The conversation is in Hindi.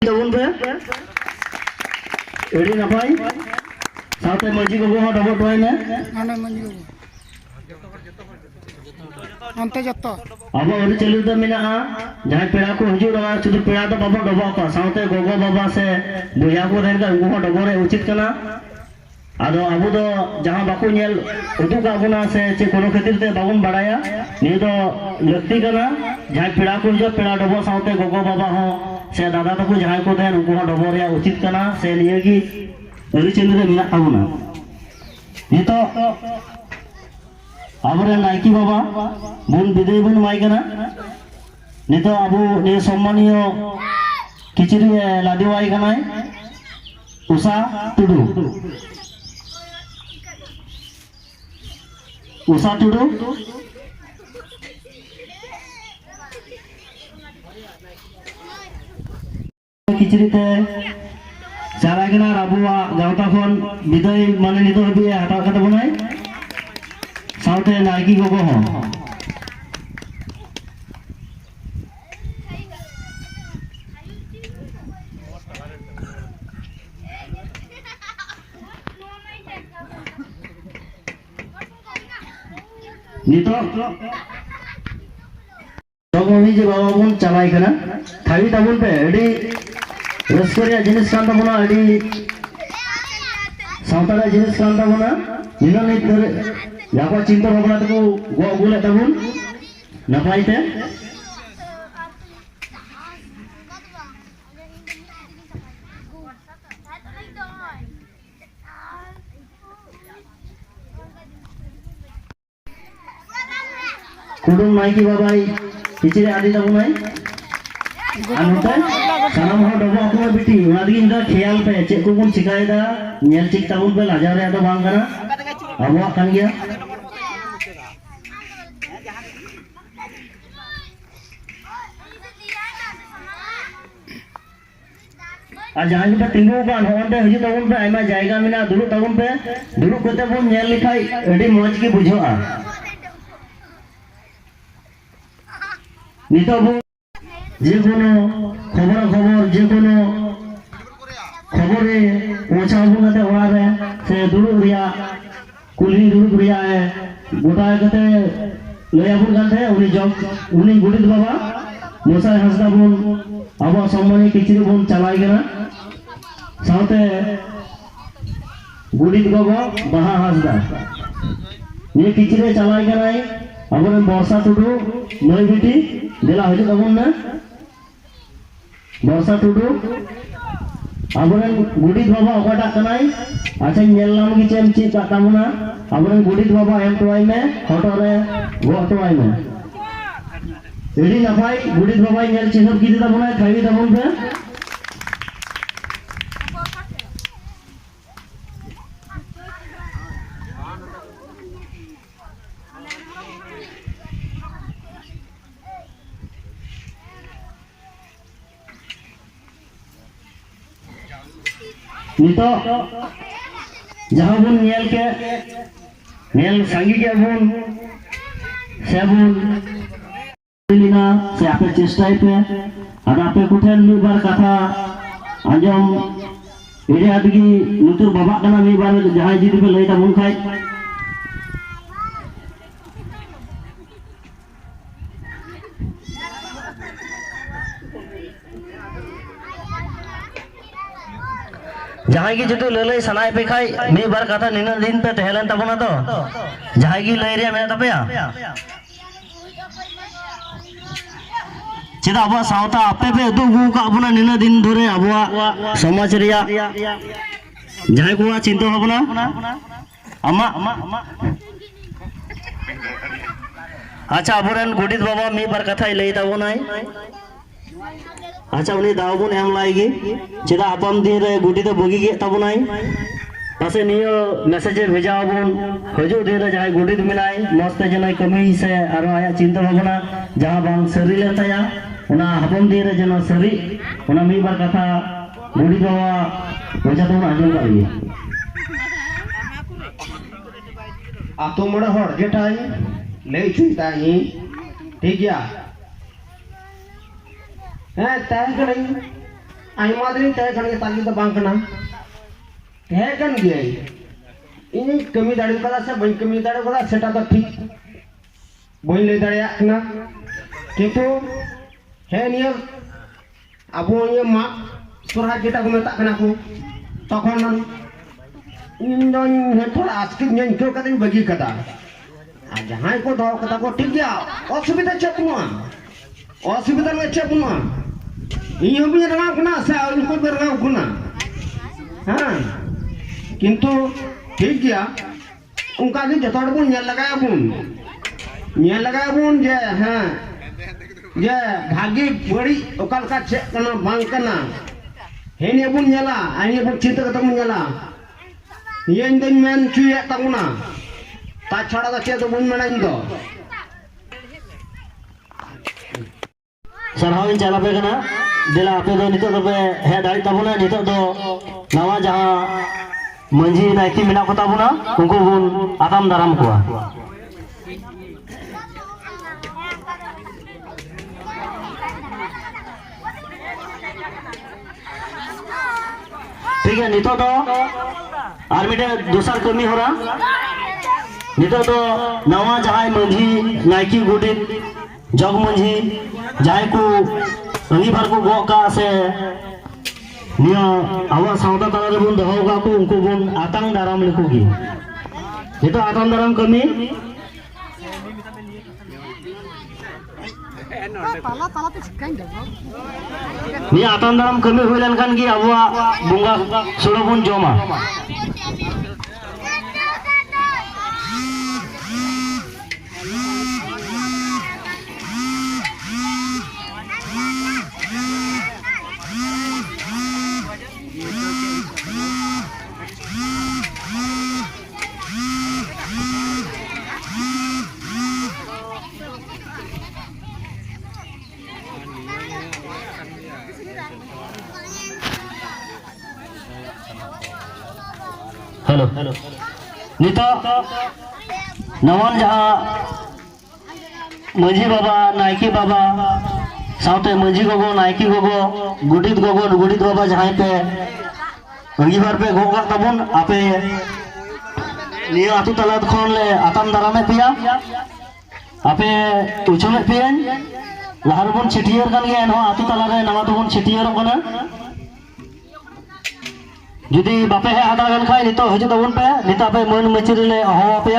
Jawun be, ini napai, sampai manji ko ho dapat doai ne. Mana manji ko? Ante jatto. Abo ori celu da mina a, jahan pera ko hujur ra, sudu pera to babo dobo ko, sampai gogo baba se, buya ko den ka ungu ho dobo re uchit kana. Ado abu do jahan baku nyel udu ka guna se che kono khatir te babun badaya ni do lakti kana jahan pera ko hujur pera dobo sampai gogo baba ho se dada taku jahan ko den ungu ho dobo re uchit kana se niye ki ori celu da mina abuna nito abure naiki baba bun bidai bun mai kana nito abu ni sommaniyo kichiri ladiwai kana Usa Tudu Usa Tudu kichiri te cara kena rabuwa gauta khon bidai mane nito habi hata kata bunai south Nike Gogo हो नितो तोगोमी जे बाबा बुन चलाई कना थावी तबुन पे एडी रसकरिया जिनिस कांता बुना एडी साउथरा जिनिस कांता बुना निनो नि Jaka cinta bapa tu gua gula tahun, napa itu? Kudung naiki babai, kicire adi tahun naik. Anu tu, sana mau doa aku mau biti, lagi indah khayal pe, cek kupun cikai dah, nyel cik tahun pe lajar ya tu bang kana, awak kan dia. आज जहाँ भी तिंगु का नौन पे हुई तबुन पे आयमा जायगा मिना दुलु तबुन पे दुलु कोते बुन नेल लिखाई एडी मौज की बुझोआ नितो बु जे कोनो खबर जे कोनो खबरे ओछा बुनते ओड़ा रे से दुलु रिया कुली दुलु रिया है गोटा कते लया बुन गाते उनी जॉब उनी गुडित बाबा मोसा हसदा बुन अब सम्मानी किचरी बुन चलाई गना साउते गुडित गोगो बाहा हसदा ये किचरे चलाई गनाई अबरे बर्षा टुडू नई बिटी देला हजु तबुन ना बर्षा टुडू अबरे गुडित बाबा ओकाटा कनाई अच्छा नेलनाम की चेम ची तामुना अबरे गुडित बाबा एम टोई में हटोरे गो टोई में एडी नफाई गुडित बाबा नेल चिन्हब की तबुना खाई तबुन पे नितो जहाँ बुन नेल के नेल संगी के बुन सेबुन लिना से आपे चेष्टा पे और आपे कुठेन मी बार कथा आजम एरे आदगी नुतुर बाबा कना मी बार जहाँ जिद पे लई तबुन खाई जहाँ की जो ललई सनाय पे खाई मी बार कथा निना दिन पे तहलन तबुना तो जहाँ की लई रे मैं तपया चेदा अब सावता आपे पे दो गु का अपना निना दिन धरे अब समाज रिया जहाँ को चिंता भावना अम्मा अच्छा अबुरन गुडित बाबा मी बार कथा लई तबुना अच्छा उन्हें दावबुन एम लाएगी चेदा आपम दिन रे गुडी तो बगी के तबुनाई पासे नियो मैसेज भेजा बुन हजू दिन रे जहां गुडी मिलाई मस्त जनाई कमी से आरो आया चिंता भावना जहां बांग सरी लेताया उना आपम दिन रे जना सरी उना मी बार कथा गुडी बाबा वजह तो आजम करिए आतो मोड़ा हर जेटाई ले चुताई ठीक है तान के नहीं आयमा दिन तय खान के ताली तो बांग कना तय कन गया इन कमी दाड़ी कदा से बन कमी दाड़ी कदा सेटा तो ठीक बन ले दाड़ी आकना किंतु है निया अबो ये मा सुरहा जेटा को मेता कना को तखन इन दोन हे थोड़ा आस्किक ᱧ ᱠᱚ ᱠᱟᱛᱮᱧ ᱵᱟᱹᱜᱤ ᱠᱟᱫᱟ ᱟᱨ ᱡᱟᱦᱟᱸᱭ ᱠᱚ ᱫᱚᱦᱚ ᱠᱟᱫᱟ ᱠᱚ ᱴᱷᱤᱠ ᱜᱮᱭᱟ ᱚᱥᱩᱵᱤᱫᱟ ᱪᱮᱫ ᱵᱟᱹᱱᱩᱜᱼᱟ ᱚᱥᱩᱵᱤᱫᱟ ᱨᱮ ᱪᱮᱫ ᱵᱟᱹᱱᱩᱜᱼᱟ ᱤᱧ ᱦᱚᱸ ᱵᱟᱹᱧ ᱨᱟᱸᱜᱟᱣ ᱠᱟᱱᱟ ᱥᱮ ᱩᱱᱠᱩ ᱠᱚ ᱨᱟᱸᱜᱟᱣ ᱠᱟᱱᱟ ᱦᱮᱸ किंतु ठीक गया उनका भी जतोड़ बुन ᱧᱮᱞ लगाया बुन जे हाँ जे भागी बड़ी ओकल का चेक करना बांग करना हे ने बुन ᱧᱮᱞᱟ आइने बुन चिंता करता बुन ᱧᱮᱞा ये इन दिन में चुया तबुना ता छड़ा का चेक तो बुन मना इन दो सरहाविन चला पे कना दिला आपे दो नितो तो पे है दाई तबुना नितो दो नवा जहां मंजी नायकी मिना को तबुना उनको बुन आताम दाराम कुआ ठीक है नितो तो और मिटे दूसरा कमी हो रहा नितो तो नवा जहां मंजी नायकी गुडिन जग मंजी जाय को अंगीभार को गोका से निया आवा सावता तला रे बुन दहोगा को उनको बुन आतंग दाराम लिखोगी ये तो आतंग दाराम कमी ताला ताला तो चिकन दो नि आतंग दाराम कमी होइलन खान की आवा बुंगा सुरो बुन जोमा हेलो नितो नवन जहां मंजी बाबा नायकी बाबा साउते मंजी गोगो नायकी गोगो गुडित बाबा जहां पे अंगीभार पे गोगा तबुन आपे निया आतु तला खन ले आताम दारामे पिया आपे उचुने पियन लहार बुन छिटियर कन गे न आतु तला रे नवा तबुन छिटियर कना जुदी बापे है आधा गन खाई नितो हजू तबुन पे निता पे मन मचिर ले अहो पे